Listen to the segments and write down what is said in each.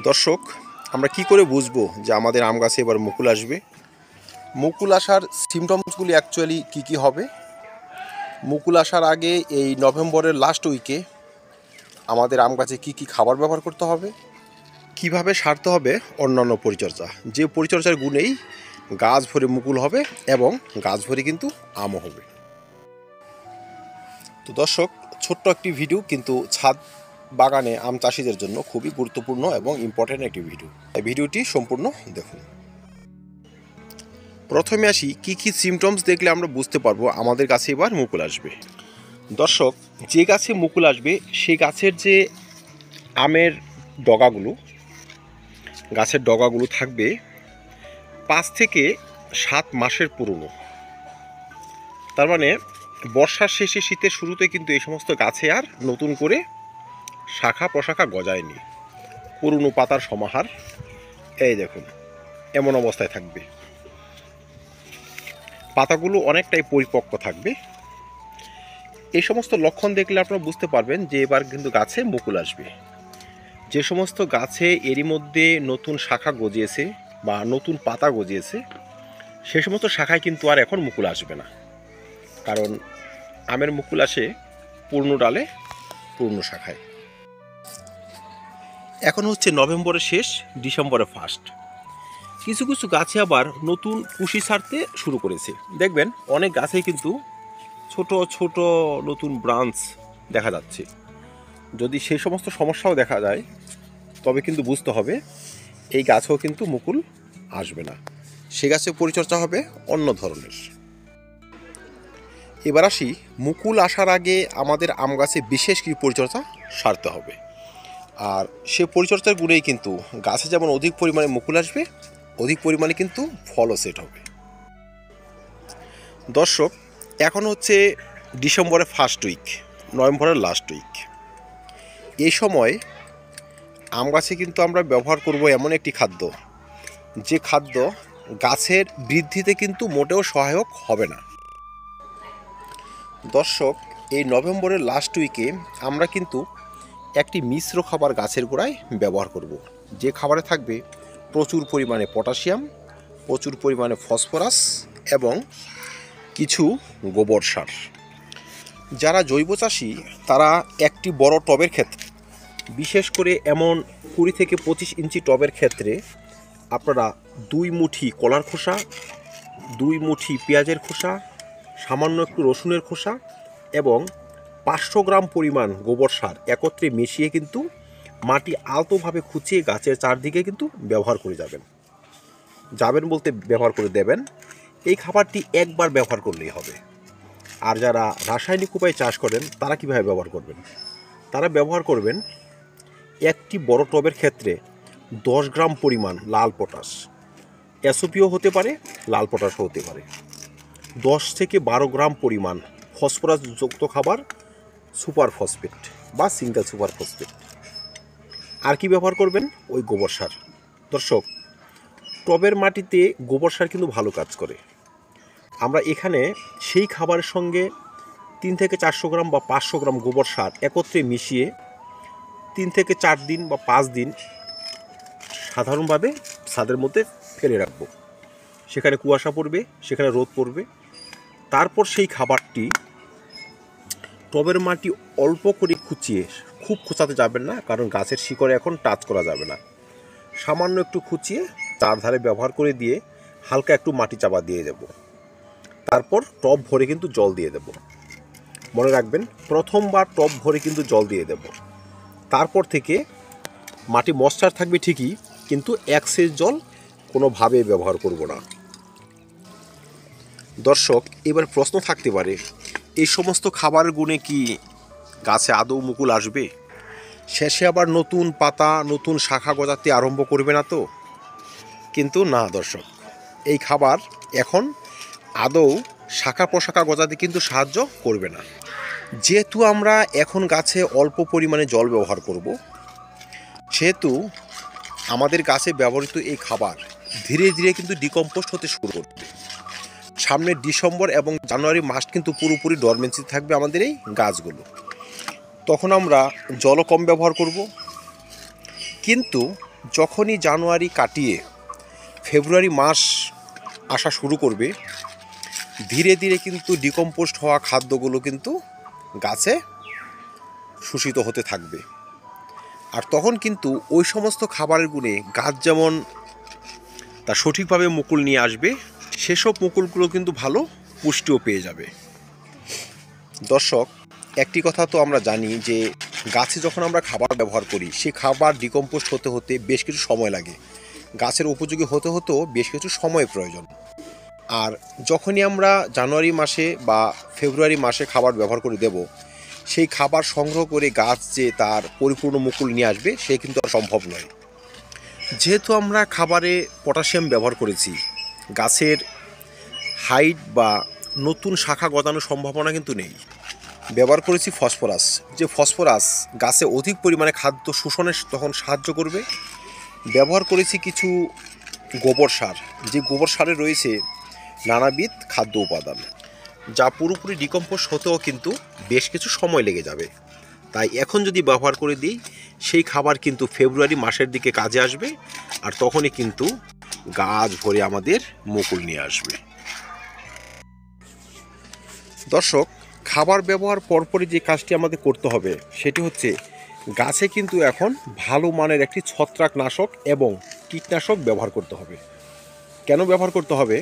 দর্শক, আমরা কি করে বুঝবো যে আমাদের আম গাছে এবার মুকুল আসবে? মুকুল আসার সিমটমসগুলি অ্যাকচুয়ালি কি হবে? মুকুল আসার আগে এই নভেম্বরের লাস্ট উইকে আমাদের আম গাছে কী খাবার ব্যবহার করতে হবে, কিভাবে সারতে হবে অন্যান্য পরিচর্যা, যে পরিচর্যার গুণেই গাছ ভরে মুকুল হবে এবং গাছ ভরে কিন্তু আমও হবে। তো দর্শক, ছোট্ট একটি ভিডিও, কিন্তু ছাদ বাগানে আম চাষিদের জন্য খুবই গুরুত্বপূর্ণ এবং ইম্পর্ট্যান্ট একটি ভিডিও। এই ভিডিওটি সম্পূর্ণ দেখুন। প্রথমে আসি, কি সিমটমস দেখলে আমরা বুঝতে পারবো আমাদের গাছে এবার মুকুল আসবে। দর্শক, যে গাছে মুকুল আসবে সেই গাছের যে আমের গাছের ডগাগুলো থাকবে 5 থেকে 7 মাসের পুরনো। তার মানে বর্ষার শেষে শীতের শুরুতে কিন্তু এই সমস্ত গাছে আর নতুন করে শাখা প্রশাখা গজায়নি, পুরনো পাতার সমাহার। এই দেখুন, এমন অবস্থায় থাকবে, পাতাগুলো অনেকটাই পরিপক্ক থাকবে। এই সমস্ত লক্ষণ দেখলে আপনারা বুঝতে পারবেন যে এবার কিন্তু গাছে মুকুল আসবে। যে সমস্ত গাছে এরই মধ্যে নতুন শাখা গজিয়েছে বা নতুন পাতা গজিয়েছে, সে সমস্ত শাখায় কিন্তু আর এখন মুকুল আসবে না, কারণ আমের মুকুল আসে পূর্ণ ডালে পূর্ণ শাখায়। এখন হচ্ছে নভেম্বরের শেষ, ডিসেম্বরের ফার্স্ট। কিছু কিছু গাছে আবার নতুন কুশি ছাড়তে শুরু করেছে। দেখবেন অনেক গাছে কিন্তু ছোট ছোট নতুন ব্রাঞ্চ দেখা যাচ্ছে। যদি সেই সমস্ত সমস্যাও দেখা যায়, তবে কিন্তু বুঝতে হবে এই গাছেও কিন্তু মুকুল আসবে না, সে গাছে পরিচর্যা হবে অন্য ধরনের। এবার আসি, মুকুল আসার আগে আমাদের আম গাছে বিশেষ কিছু পরিচর্যা সারতে হবে। আর সে পরিচর্যার গুণেই কিন্তু গাছে যেমন অধিক পরিমাণে মুকুল আসবে, অধিক পরিমাণে কিন্তু ফলও সেট হবে। দর্শক, এখন হচ্ছে ডিসেম্বরের ফার্স্ট উইক, নভেম্বরের লাস্ট উইক। এই সময় আম গাছে কিন্তু আমরা ব্যবহার করব এমন একটি খাদ্য, যে খাদ্য গাছের বৃদ্ধিতে কিন্তু মোটেও সহায়ক হবে না। দর্শক, এই নভেম্বরের লাস্ট উইকে আমরা কিন্তু একটি মিশ্র খাবার গাছের গোড়ায় ব্যবহার করব, যে খাবারে থাকবে প্রচুর পরিমাণে পটাশিয়াম, প্রচুর পরিমাণে ফসফরাস এবং কিছু গোবর সার। যারা জৈব চাষি তারা একটি বড় টবের ক্ষেত্রে, বিশেষ করে এমন 20 থেকে 25 ইঞ্চি টবের ক্ষেত্রে আপনারা 2 মুঠি কলার খোসা, 2 মুঠি পেঁয়াজের খোসা, সামান্য একটু রসুনের খোসা এবং 500 গ্রাম পরিমাণ গোবর সার একত্রে মিশিয়ে কিন্তু মাটি আলতোভাবে খুঁচিয়ে গাছের চারদিকে কিন্তু ব্যবহার করে যাবেন বলতে ব্যবহার করে দেবেন। এই খাবারটি একবার ব্যবহার করলেই হবে। আর যারা রাসায়নিক উপায়ে চাষ করেন তারা কিভাবে ব্যবহার করবেন? তারা ব্যবহার করবেন একটি বড় টবের ক্ষেত্রে 10 গ্রাম পরিমাণ লাল পটাশ, এসওপিও হতে পারে, লাল পটাশও হতে পারে, 10 থেকে 12 গ্রাম পরিমাণ ফসফরাস যুক্ত খাবার সুপার ফসফেট বা সিঙ্গেল সুপার ফসফেট। আর কি ব্যবহার করবেন? ওই গোবর সার। দর্শক, টবের মাটিতে গোবর সার কিন্তু ভালো কাজ করে। আমরা এখানে সেই খাবারের সঙ্গে 3 থেকে 400 গ্রাম বা 500 গ্রাম গোবর সার একত্রে মিশিয়ে 3 থেকে 4 দিন বা 5 দিন সাধারণভাবে ছাদের মধ্যে ফেলে রাখবো। সেখানে কুয়াশা পড়বে, সেখানে রোদ পড়বে। তারপর সেই খাবারটি টবের মাটি অল্প করে খুঁচিয়ে, খুব খোঁচাতে যাবেন না, কারণ গাছের শিকড়ে এখন টাচ করা যাবে না, সামান্য একটু খুঁচিয়ে চারধারে ব্যবহার করে দিয়ে হালকা একটু মাটি চাপা দিয়ে দেব। তারপর টব ভরে কিন্তু জল দিয়ে দেব। মনে রাখবেন, প্রথমবার টব ভরে কিন্তু জল দিয়ে দেব। তারপর থেকে মাটি ময়েশ্চার থাকবে ঠিকই, কিন্তু এক্সেস জল কোনোভাবে ব্যবহার করব না। দর্শক, এবার প্রশ্ন থাকতে পারে, এই সমস্ত খাবারের গুণে কি গাছে আদৌ মুকুল আসবে? শেষে আবার নতুন পাতা, নতুন শাখা গজাতে আরম্ভ করবে না তো? কিন্তু না দর্শক, এই খাবার এখন আদৌ শাখা প্রশাখা গজাতে কিন্তু সাহায্য করবে না। যেহেতু আমরা এখন গাছে অল্প পরিমাণে জল ব্যবহার করব, সেহেতু আমাদের গাছে ব্যবহৃত এই খাবার ধীরে ধীরে কিন্তু ডিকম্পোস্ট হতে শুরু করবে। সামনে ডিসেম্বর এবং জানুয়ারি মাস কিন্তু পুরোপুরি ডরমেন্সি থাকবে আমাদের এই গাছগুলো। তখন আমরা জলও কম ব্যবহার করব, কিন্তু যখনই জানুয়ারি কাটিয়ে ফেব্রুয়ারি মাস আসা শুরু করবে, ধীরে ধীরে কিন্তু ডিকম্পোস্ট হওয়া খাদ্যগুলো কিন্তু গাছে শোষিত হতে থাকবে। আর তখন কিন্তু ওই সমস্ত খাবারের গুণে গাছ যেমন তা সঠিকভাবে মুকুল নিয়ে আসবে, সেসব মুকুলগুলো কিন্তু ভালো পুষ্টিও পেয়ে যাবে। দর্শক, একটি কথা তো আমরা জানি যে গাছে যখন আমরা খাবার ব্যবহার করি, সেই খাবার ডিকম্পোস্ট হতে হতে বেশ কিছু সময় লাগে, গাছের উপযোগী হতে হতেও বেশ কিছু সময় প্রয়োজন। আর যখনই আমরা জানুয়ারি মাসে বা ফেব্রুয়ারি মাসে খাবার ব্যবহার করে দেব, সেই খাবার সংগ্রহ করে গাছ যে তার পরিপূর্ণ মুকুল নিয়ে আসবে সে কিন্তু আর সম্ভব নয়। যেহেতু আমরা খাবারে পটাশিয়াম ব্যবহার করেছি, গাছের হাইট বা নতুন শাখা গজানোর সম্ভাবনা কিন্তু নেই। ব্যবহার করেছি ফসফরাস, যে ফসফরাস গাছে অধিক পরিমাণে খাদ্য শোষণে তখন সাহায্য করবে। ব্যবহার করেছি কিছু গোবর সার, যে গোবর সারে রয়েছে নানাবিধ খাদ্য উপাদান, যা পুরোপুরি ডিকম্পোজ হতেও কিন্তু বেশ কিছু সময় লেগে যাবে। তাই এখন যদি ব্যবহার করে দিই, সেই খাবার কিন্তু ফেব্রুয়ারি মাসের দিকে কাজে আসবে, আর তখনই কিন্তু গাছ ভরে আমাদের মুকুল নিয়ে আসবে। দর্শক, খাবার ব্যবহার পরপরই যে কাজটি আমাদের করতে হবে সেটি হচ্ছে গাছে কিন্তু এখন ভালো মানের একটি ছত্রাকনাশক এবং কীটনাশক ব্যবহার করতে হবে। কেন ব্যবহার করতে হবে?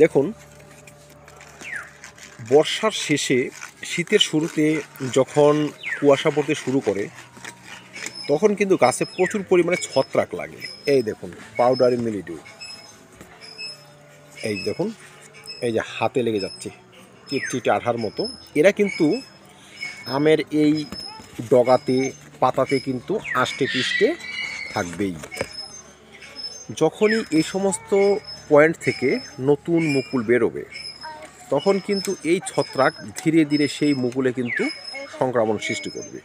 দেখুন, বর্ষার শেষে শীতের শুরুতে যখন কুয়াশা পড়তে শুরু করে, তখন কিন্তু গাছে প্রচুর পরিমাণে ছত্রাক লাগে। এই দেখুন পাউডারি মিলিডিউ, এই দেখুন, এই যে হাতে লেগে যাচ্ছে চিটচিটে আঠার মতো। এরা কিন্তু আমের এই ডগাতে পাতাতে কিন্তু আষ্টে পৃষ্ঠে থাকবেই। যখনই এই সমস্ত পয়েন্ট থেকে নতুন মুকুল বেরোবে, তখন কিন্তু এই ছত্রাক ধীরে ধীরে সেই মুকুলে কিন্তু সংক্রমণ সৃষ্টি করবে,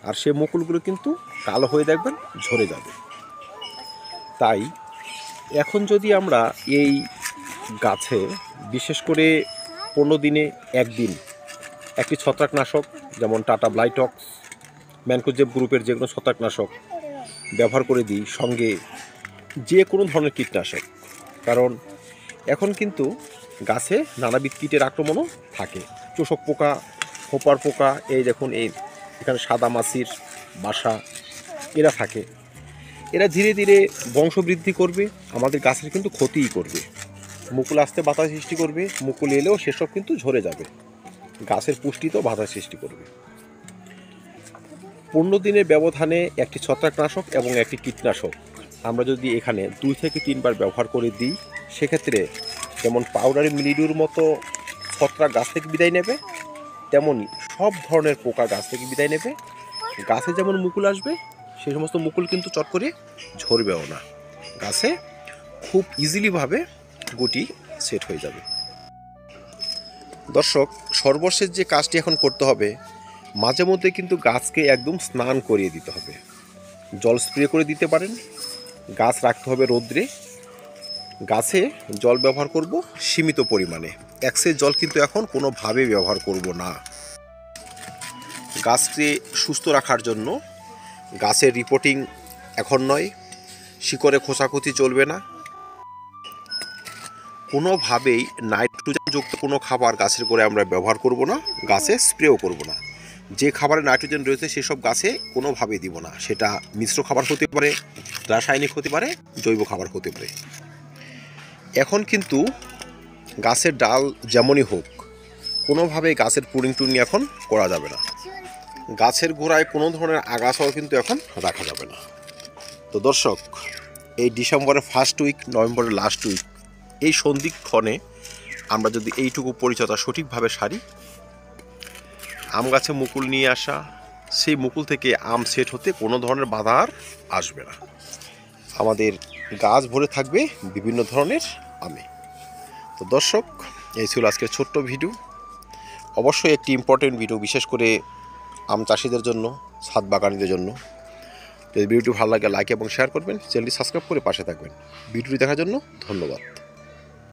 আর সেই মুকুলগুলো কিন্তু কালো হয়ে দেখবেন ঝরে যাবে। তাই এখন যদি আমরা এই গাছে বিশেষ করে 15 দিনে একদিন একটি ছত্রাকনাশক, যেমন টাটা ব্লাইটক্স, ম্যানকোজেব গ্রুপের যে কোনো ছত্রাকনাশক ব্যবহার করে দিই, সঙ্গে যে কোনো ধরনের কীটনাশক, কারণ এখন কিন্তু গাছে নানাবিধ কীটের আক্রমণও থাকে। চোষক পোকা, হোপার পোকা, এই দেখুন এই এখানে সাদা মাছির বাসা, এরা থাকে। এরা ধীরে ধীরে বংশবৃদ্ধি করবে, আমাদের গাছের কিন্তু ক্ষতিই করবে। মুকুল আসতে বাধা সৃষ্টি করবে, মুকুল এলেও সেসব কিন্তু ঝরে যাবে, গাছের পুষ্টিতেও বাধা সৃষ্টি করবে। 15 দিনের ব্যবধানে একটি ছত্রাকনাশক এবং একটি কীটনাশক আমরা যদি এখানে 2 থেকে 3 বার ব্যবহার করে দিই, সেক্ষেত্রে যেমন পাউডারি মিলিডিউর মতো ছত্রাক গাছ থেকে বিদায় নেবে, তেমনই সব ধরনের পোকা গাছ থেকে বিদায় নেবে। গাছে যেমন মুকুল আসবে, সেই সমস্ত মুকুল কিন্তু চট করে ঝরবেও না, গাছে খুব ইজিলিভাবে গুটি সেট হয়ে যাবে। দর্শক, সর্বশেষ যে কাজটি এখন করতে হবে, মাঝে মধ্যে কিন্তু গাছকে একদম স্নান করিয়ে দিতে হবে। জল স্প্রে করে দিতে পারেন, গাছ রাখতে হবে রৌদ্রে। গাছে জল ব্যবহার করব সীমিত পরিমাণে, এক্সেস জল কিন্তু এখন কোনোভাবে ব্যবহার করব না। গাছকে সুস্থ রাখার জন্য গাছের রিপোর্টিং এখন নয়, শিকড়ে খোসাখুচি চলবে না, কোনোভাবেই নাইট্রোজেনযুক্ত কোনো খাবার গাছের গোড়ায় আমরা ব্যবহার করব না, গাছে স্প্রেও করব না। যে খাবারে নাইট্রোজেন রয়েছে সেসব গাছে কোনোভাবেই দিব না, সেটা মিশ্র খাবার হতে পারে, রাসায়নিক হতে পারে, জৈব খাবার হতে পারে। এখন কিন্তু গাছের ডাল যেমনই হোক, কোনোভাবেই গাছের প্রুনিং টুনিং এখন করা যাবে না, গাছের গোড়ায় কোনো ধরনের আগাছাও কিন্তু এখন রাখা যাবে না। তো দর্শক, এই ডিসেম্বরের ফার্স্ট উইক, নভেম্বরের লাস্ট উইক, এই সন্ধিক্ষণে আমরা যদি এইটুকু পরিচর্যা সঠিকভাবে সারি, আম গাছে মুকুল নিয়ে আসা, সেই মুকুল থেকে আম সেট হতে কোনো ধরনের বাধা আর আসবে না, আমাদের গাছ ভরে থাকবে বিভিন্ন ধরনের আমে। তো দর্শক, এই ছিল আজকের ছোট্ট ভিডিও, অবশ্যই একটি ইম্পর্টেন্ট ভিডিও, বিশেষ করে আম চাষিদের জন্য, ছাদ বাগানীদের জন্য। যদি ভিডিওটি ভালো লাগে লাইক এবং শেয়ার করবেন, চ্যানেলটি সাবস্ক্রাইব করে পাশে থাকবেন। ভিডিওটি দেখার জন্য ধন্যবাদ।